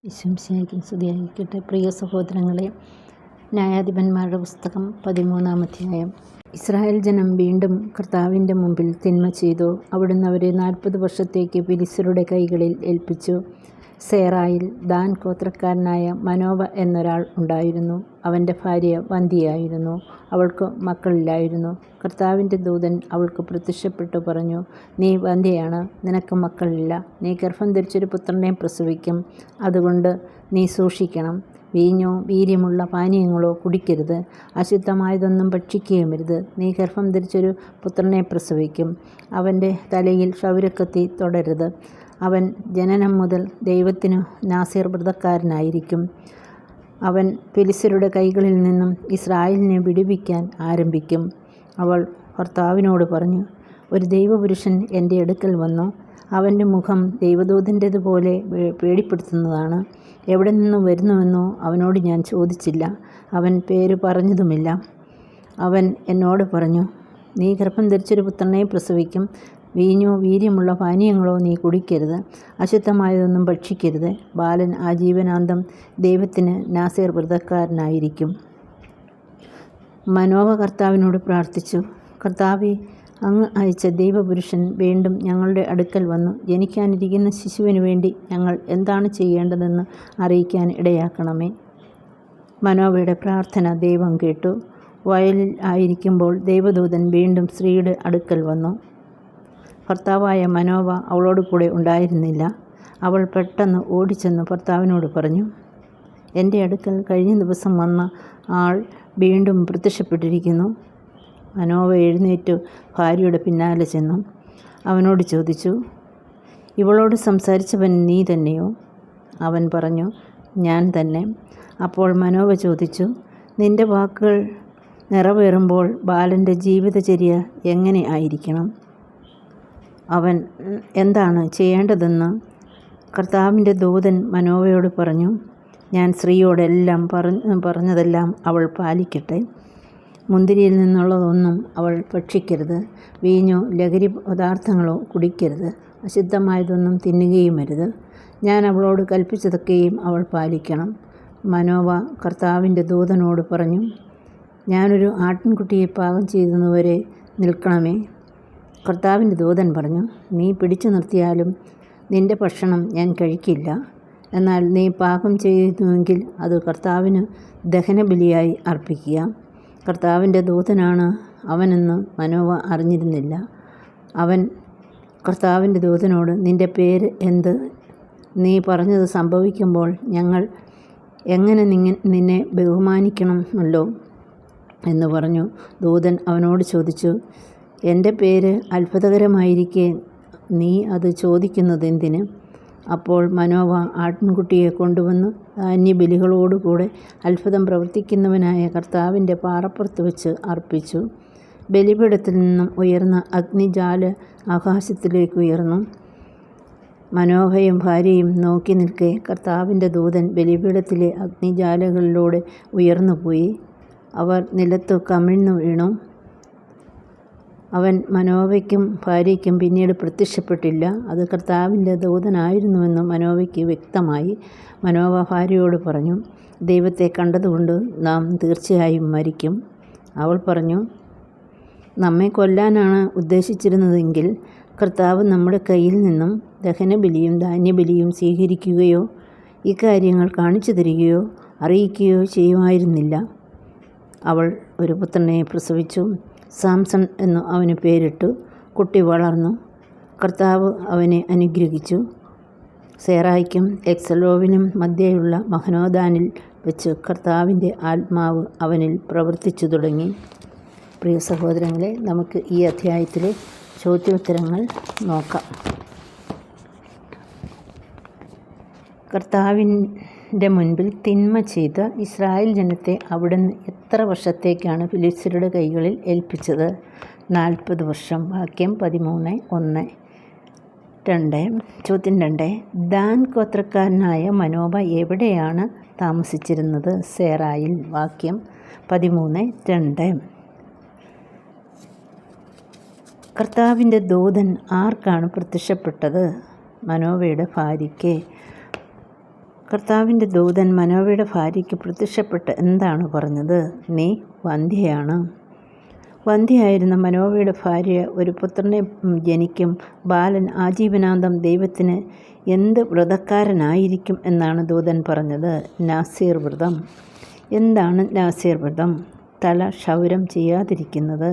ഈശോമിശിഹായ്ക്ക് സ്തുതിയായിരിക്കട്ടെ. പ്രിയ സഹോദരങ്ങളെ, ന്യായാധിപന്മാരുടെ പുസ്തകം 13-ാം അധ്യായം. ഇസ്രായേൽ ജനം വീണ്ടും കർത്താവിൻ്റെ മുമ്പിൽ തിന്മ ചെയ്തു. അവിടുന്ന് അവരെ 40 വർഷത്തേക്ക് ഫെലിസ്ത്യരുടെ കൈകളിൽ ഏൽപ്പിച്ചു. സേറായിൽ ദാൻ ഗോത്രക്കാരനായ മനോവ എന്നൊരാൾ ഉണ്ടായിരുന്നു. അവൻ്റെ ഭാര്യ വന്ധ്യയായിരുന്നു. അവൾക്ക് മക്കളില്ലായിരുന്നു. കർത്താവിൻ്റെ ദൂതൻ അവൾക്ക് പ്രത്യക്ഷപ്പെട്ടു പറഞ്ഞു, നീ വന്ധ്യയാണ്, നിനക്ക് മക്കളില്ല. നീ ഗർഭം ധരിച്ചൊരു പുത്രനെ പ്രസവിക്കും. അതുകൊണ്ട് നീ സൂക്ഷിക്കണം. വീഞ്ഞോ വീര്യമുള്ള പാനീയങ്ങളോ കുടിക്കരുത്. അശുദ്ധമായതൊന്നും ഭക്ഷിക്കുകയുമരുത്. നീ ഗർഭം ധരിച്ചൊരു പുത്രനെ പ്രസവിക്കും. അവൻ്റെ തലയിൽ ക്ഷൗരക്കത്തി തൊടരുത്. അവൻ ജനനം മുതൽ ദൈവത്തിനു നാസീർ വ്രതക്കാരനായിരിക്കും. അവൻ ഫെലിസ്ത്യരുടെ കൈകളിൽ നിന്നും ഇസ്രായേലിനെ വിടുവിക്കാൻ ആരംഭിക്കും. അവൾ ഭർത്താവിനോട് പറഞ്ഞു, ഒരു ദൈവപുരുഷൻ എൻ്റെ അടുക്കൽ വന്നു. അവൻ്റെ മുഖം ദൈവദൂതൻ്റേതുപോലെ പേടിപ്പെടുത്തുന്നതാണ്. എവിടെ നിന്ന് വരുന്നുവെന്നോ അവനോട് ഞാൻ ചോദിച്ചില്ല. അവൻ പേര് പറഞ്ഞതുമില്ല. അവൻ എന്നോട് പറഞ്ഞു, നീ ഗർഭം ധരിച്ചൊരു പുത്രനെ പ്രസവിക്കും. വീഞ്ഞോ വീര്യമുള്ള പാനീയങ്ങളോ നീ കുടിക്കരുത്. അശുദ്ധമായതൊന്നും ഭക്ഷിക്കരുത്. ബാലൻ ആജീവനാന്തം ദൈവത്തിന് നാസീർ വ്രതക്കാരനായിരിക്കും. മനോവ കർത്താവിനോട് പ്രാർത്ഥിച്ചു, കർത്താവേ, അങ്ങ് അയച്ച ദൈവപുരുഷൻ വീണ്ടും ഞങ്ങളുടെ അടുക്കൽ വന്നു. ജനിക്കാനിരിക്കുന്ന ശിശുവിനു വേണ്ടി ഞങ്ങൾ എന്താണ് ചെയ്യേണ്ടതെന്ന് അറിയിക്കാൻ ഇടയാക്കണമേ. മനോവയുടെ പ്രാർത്ഥന ദൈവം കേട്ടു. വയലിൽ ആയിരിക്കുമ്പോൾ ദൈവദൂതൻ വീണ്ടും സ്ത്രീയുടെ അടുക്കൽ വന്നു. ഭർത്താവായ മനോവ അവളോട് കൂടെ ഉണ്ടായിരുന്നില്ല. അവൾ പെട്ടെന്ന് ഓടിച്ചെന്ന് ഭർത്താവിനോട് പറഞ്ഞു, എൻ്റെ അടുക്കൽ കഴിഞ്ഞ ദിവസം വന്ന ആൾ വീണ്ടും പ്രത്യക്ഷപ്പെട്ടിരിക്കുന്നു. മനോവ എഴുന്നേറ്റ് ഭാര്യയുടെ പിന്നാലെ ചെന്നു. അവനോട് ചോദിച്ചു, ഇവളോട് സംസാരിച്ചവൻ നീ തന്നെയോ? അവൻ പറഞ്ഞു, ഞാൻ തന്നെ. അപ്പോൾ മനോവ ചോദിച്ചു, നിൻ്റെ വാക്കുകൾ നിറവേറുമ്പോൾ ബാലൻ്റെ ജീവിതചര്യ എങ്ങനെ ആയിരിക്കണം? അവൻ എന്താണ് ചെയ്യേണ്ടതെന്ന് കർത്താവിൻ്റെ ദൂതൻ മനോവയോട് പറഞ്ഞു. ഞാൻ സ്ത്രീയോടെല്ലാം പറഞ്ഞതെല്ലാം അവൾ പാലിക്കട്ടെ. മുന്തിരിയിൽ നിന്നുള്ളതൊന്നും അവൾ ഭക്ഷിക്കരുത്. വീഞ്ഞോ ലഹരി പദാർത്ഥങ്ങളോ കുടിക്കരുത്. അശുദ്ധമായതൊന്നും തിന്നുകയുമരുത്. ഞാൻ അവളോട് കൽപ്പിച്ചതൊക്കെയും അവൾ പാലിക്കണം. മനോവ കർത്താവിൻ്റെ ദൂതനോട് പറഞ്ഞു, ഞാനൊരു ആട്ടിൻകുട്ടിയെ പാകം ചെയ്യുന്നതുവരെ നിൽക്കണമേ. കർത്താവിൻ്റെ ദൂതൻ പറഞ്ഞു, നീ പിടിച്ചു നിർത്തിയാലും നിൻ്റെ ഭക്ഷണം ഞാൻ കഴിക്കില്ല. എന്നാൽ നീ പാകം ചെയ്യുന്നുവെങ്കിൽ അത് കർത്താവിന് ദഹനബലിയായി അർപ്പിക്കുക. കർത്താവിൻ്റെ ദൂതനാണ് അവനെന്ന് മനോവ അറിഞ്ഞിരുന്നില്ല. അവൻ കർത്താവിൻ്റെ ദൂതനോട്, നിൻ്റെ പേര് എന്ത്? നീ പറഞ്ഞത് സംഭവിക്കുമ്പോൾ ഞങ്ങൾ എങ്ങനെ നിന്നെ ബഹുമാനിക്കണമല്ലോ എന്ന് പറഞ്ഞു. ദൂതൻ അവനോട് ചോദിച്ചു, എൻ്റെ പേര് അത്ഭുതകരമായിരിക്കെ നീ അത് ചോദിക്കുന്നതെന്തിന്? അപ്പോൾ മനോവ ആട്ടിൻകുട്ടിയെ കൊണ്ടുവന്ന് ധാന്യബലികളോടുകൂടെ അത്ഭുതം പ്രവർത്തിക്കുന്നവനായ കർത്താവിൻ്റെ പാറപ്പുറത്ത് വെച്ച് അർപ്പിച്ചു. ബലിപീഠത്തിൽ നിന്നും ഉയർന്ന അഗ്നിജ്വാല ആകാശത്തിലേക്ക് ഉയർന്നു. മനോവയും ഭാര്യയും നോക്കി നിൽക്കെ കർത്താവിൻ്റെ ദൂതൻ ബലിപീഠത്തിലെ അഗ്നിജ്വാലകളിലൂടെ ഉയർന്നുപോയി. അവർ നിലത്തു കമിഴ്ന്നു വീണു. അവൻ മനോവയ്ക്കും ഭാര്യയ്ക്കും പിന്നീട് പ്രത്യക്ഷപ്പെട്ടില്ല. അത് കർത്താവിൻ്റെ ദൂതനായിരുന്നുവെന്ന് മനോവയ്ക്ക് വ്യക്തമായി. മനോവ ഭാര്യയോട് പറഞ്ഞു, ദൈവത്തെ കണ്ടതുകൊണ്ട് നാം തീർച്ചയായും മരിക്കും. അവൾ പറഞ്ഞു, നമ്മെ കൊല്ലാനാണ് ഉദ്ദേശിച്ചിരുന്നതെങ്കിൽ കർത്താവ് നമ്മുടെ കയ്യിൽ നിന്നും ദഹനബലിയും ധാന്യബലിയും സ്വീകരിക്കുകയോ ഇക്കാര്യങ്ങൾ കാണിച്ചു തരികയോ അറിയിക്കുകയോ ചെയ്യുമായിരുന്നില്ല. അവൾ ഒരു പുത്രനെ പ്രസവിച്ചു. സാംസൺ എന്നു അവന് പേരിട്ടു. കുട്ടി വളർന്നു. കർത്താവ് അവനെ അനുഗ്രഹിച്ചു. സേറായ്ക്കും എക്സലോവിനും മധ്യേയുള്ള മഹനോദാനിൽ വെച്ച് കർത്താവിൻ്റെ ആത്മാവ് അവനിൽ പ്രവർത്തിച്ചു തുടങ്ങി. പ്രിയ സഹോദരങ്ങളെ, നമുക്ക് ഈ അധ്യായത്തിലെ ചോദ്യോത്തരങ്ങൾ നോക്കാം. കർത്താവിൻ്റെ മുൻപിൽ തിന്മ ചെയ്ത ഇസ്രായേൽ ജനത്തെ അവിടുന്ന് എത്ര വർഷത്തേക്കാണ് ഫെലിസ്ത്യരുടെ കൈകളിൽ ഏൽപ്പിച്ചത്? 40 വർഷം. വാക്യം 13:1. 2. ചോദ്യം 2. ദാൻ ഗോത്രക്കാരനായ മനോവ എവിടെയാണ് താമസിച്ചിരുന്നത്? സേറായിൽ. വാക്യം 13:2. കർത്താവിൻ്റെ ദൂതൻ ആർക്കാണ് പ്രത്യക്ഷപ്പെട്ടത്? മനോവയുടെ ഭാര്യയ്ക്ക്. കർത്താവിൻ്റെ ദൂതൻ മനോവയുടെ ഭാര്യയ്ക്ക് പ്രത്യക്ഷപ്പെട്ട് എന്താണ് പറഞ്ഞത്? നീ വന്ധ്യയാണ്. വന്ധ്യയായിരുന്ന മനോവയുടെ ഭാര്യ ഒരു പുത്രനെ ജനിക്കും. ബാലൻ ആജീവനാന്തം ദൈവത്തിന് എന്ത് വ്രതക്കാരനായിരിക്കും എന്നാണ് ദൂതൻ പറഞ്ഞത്. നാസീർ വ്രതം. എന്താണ് നാസീർ വ്രതം? തല ക്ഷൗരം ചെയ്യാതിരിക്കുന്നത്.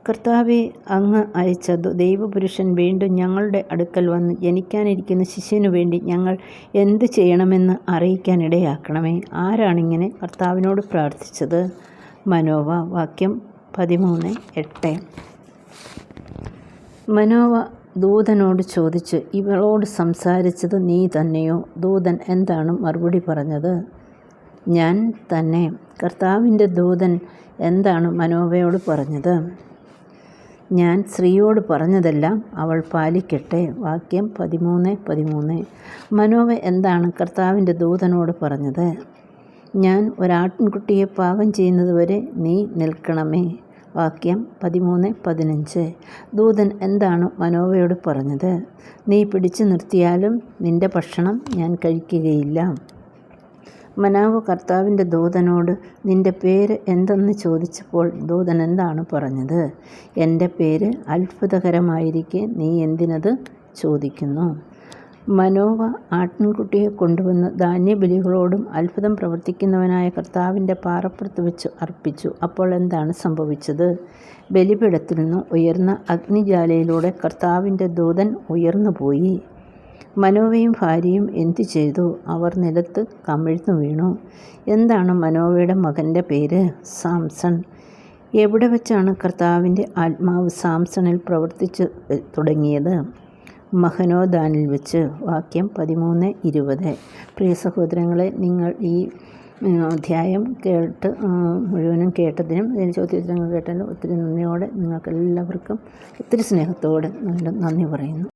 കർത്താവെ, അങ്ങ് അയച്ച ദൈവപുരുഷൻ വീണ്ടും ഞങ്ങളുടെ അടുക്കൽ വന്ന് ജനിക്കാനിരിക്കുന്ന ശിശുവിനു വേണ്ടി ഞങ്ങൾ എന്ത് ചെയ്യണമെന്ന് അറിയിക്കാനിടയാക്കണമേ. ആരാണിങ്ങനെ കർത്താവിനോട് പ്രാർത്ഥിച്ചത്? മനോവ. വാക്യം 13:8. മനോവ ദൂതനോട് ചോദിച്ചു, ഇവളോട് സംസാരിച്ചത് നീ തന്നെയോ? ദൂതൻ എന്താണ് മറുപടി പറഞ്ഞത്? ഞാൻ തന്നെ. കർത്താവിൻ്റെ ദൂതൻ എന്താണ് മനോവയോട് പറഞ്ഞത്? ഞാൻ സ്ത്രീയോട് പറഞ്ഞതെല്ലാം അവൾ പാലിക്കട്ടെ. വാക്യം 13:13. മനോവ എന്താണ് കർത്താവിൻ്റെ ദൂതനോട് പറഞ്ഞത്? ഞാൻ ഒരാട്ടിൻകുട്ടിയെ പാകം ചെയ്യുന്നതുവരെ നീ നിൽക്കണമേ. വാക്യം 13:15. ദൂതൻ എന്താണ് മനോവയോട് പറഞ്ഞത്? നീ പിടിച്ചു നിർത്തിയാലും നിന്റെ ഭക്ഷണം ഞാൻ കഴിക്കുകയില്ല. മനോവ കർത്താവിൻ്റെ ദൂതനോട് നിന്റെ പേര് എന്തെന്ന് ചോദിച്ചപ്പോൾ ദൂതൻ എന്താണ് പറഞ്ഞത്? എൻ്റെ പേര് അത്ഭുതകരമായിരിക്കെ നീ എന്തിനത് ചോദിക്കുന്നു? മനോവ ആട്ടിൻകുട്ടിയെ കൊണ്ടുവന്ന് ധാന്യബലികളോടും അത്ഭുതം പ്രവർത്തിക്കുന്നവനായ കർത്താവിൻ്റെ പാറപ്പുറത്ത് വെച്ച് അർപ്പിച്ചു. അപ്പോൾ എന്താണ് സംഭവിച്ചത്? ബലിപീഠത്തിൽ നിന്ന് ഉയർന്ന അഗ്നിജ്വാലയിലൂടെ കർത്താവിൻ്റെ ദൂതൻ ഉയർന്നുപോയി. മനോവയും ഭാര്യയും എന്തു ചെയ്തു? അവർ നിലത്ത് കമിഴ്ന്നു വീണു. എന്താണ് മനോവയുടെ മകൻ്റെ പേര്? സാംസൺ. എവിടെ വെച്ചാണ് കർത്താവിൻ്റെ ആത്മാവ് സാംസണിൽ പ്രവർത്തിച്ചു തുടങ്ങിയത്? മഹനോദാനിൽ വെച്ച്. വാക്യം 13:20. പ്രിയ സഹോദരങ്ങളെ, നിങ്ങൾ ഈ അധ്യായം മുഴുവനും കേട്ടതിനും ഇതിന് ചോദ്യോത്തരങ്ങൾ കേട്ടതിനും ഒത്തിരി നന്ദിയോടെ നിങ്ങൾക്കെല്ലാവർക്കും ഒത്തിരി സ്നേഹത്തോടെ നന്ദി പറയുന്നു.